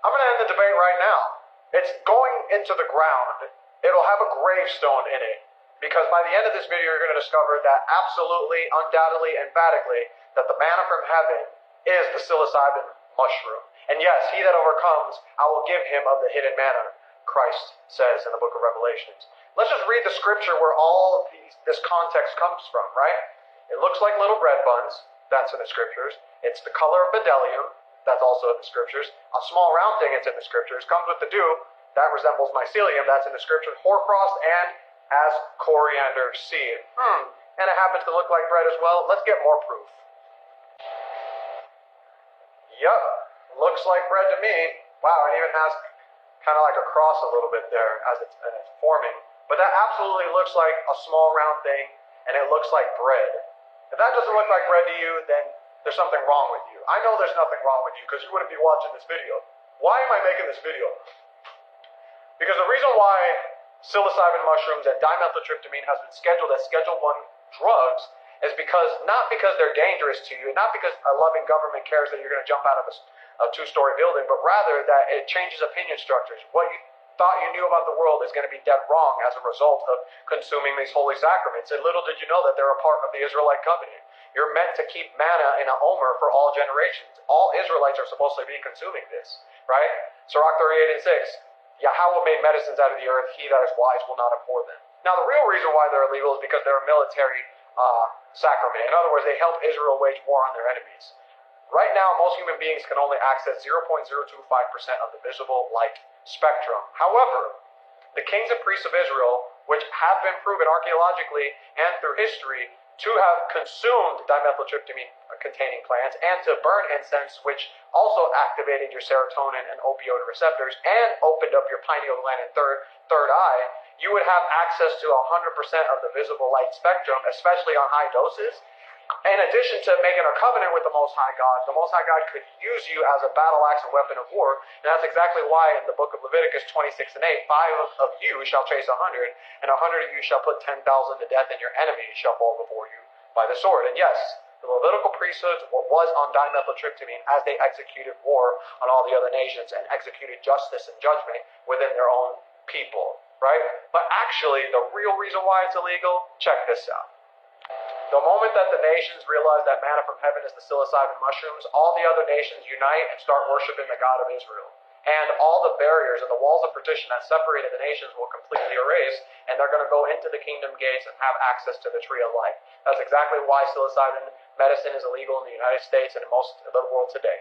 I'm going to end the debate right now. It's going into the ground. It'll have a gravestone in it. Because by the end of this video, you're going to discover that absolutely, undoubtedly, emphatically, that the manna from heaven is the psilocybin mushroom. And yes, he that overcomes, I will give him of the hidden manna, Christ says in the book of Revelations. Let's just read the scripture where all of this context comes from, right? It looks like little bread buns. That's in the scriptures. It's the color of bdellium. That's also in the scriptures. A small round thing, it's in the scriptures. Comes with the dew. That resembles mycelium. That's in the scriptures. Hoarfrost and as coriander seed. And it happens to look like bread as well. Let's get more proof. Yup. Looks like bread to me. Wow, it even has kind of like a cross a little bit there as it's forming. But that absolutely looks like a small round thing, and it looks like bread. If that doesn't look like bread to you, then there's something wrong with you. I know there's nothing wrong with you because you wouldn't be watching this video. Why am I making this video? Because the reason why psilocybin mushrooms and dimethyltryptamine has been scheduled as Schedule 1 drugs is not because they're dangerous to you, not because a loving government cares that you're going to jump out of a two-story building, but rather that it changes opinion structures. What you thought you knew about the world is going to be dead wrong as a result of consuming these holy sacraments. And little did you know that they're a part of the Israelite covenant. You're meant to keep manna in a omer for all generations. All Israelites are supposed to be consuming this, right? Sirach 38 and 6. Yahweh made medicines out of the earth. He that is wise will not abhor them. Now, the real reason why they're illegal is because they're a military sacrament. In other words, they help Israel wage war on their enemies. Right now, most human beings can only access 0.025% of the visible light spectrum. However, the kings and priests of Israel, which have been proven archaeologically and through history to have consumed dimethyltryptamine-containing plants and to burn incense, which also activated your serotonin and opioid receptors and opened up your pineal gland and third eye, you would have access to 100% of the visible light spectrum, especially on high doses. In addition to making a covenant with the Most High God, the Most High God could use you as a battle axe and weapon of war. And that's exactly why in the book of Leviticus 26 and 8, 5 of you shall chase 100, and 100 of you shall put 10,000 to death, and your enemies shall fall before you by the sword. And yes, the Levitical priesthood was on dimethyltryptamine as they executed war on all the other nations and executed justice and judgment within their own people, right? But actually, the real reason why it's illegal, check this out. The moment that the nations realize that manna from heaven is the psilocybin mushrooms, all the other nations unite and start worshiping the God of Israel. And all the barriers and the walls of partition that separated the nations will completely erase, and they're going to go into the kingdom gates and have access to the tree of life. That's exactly why psilocybin medicine is illegal in the United States and in most of the world today.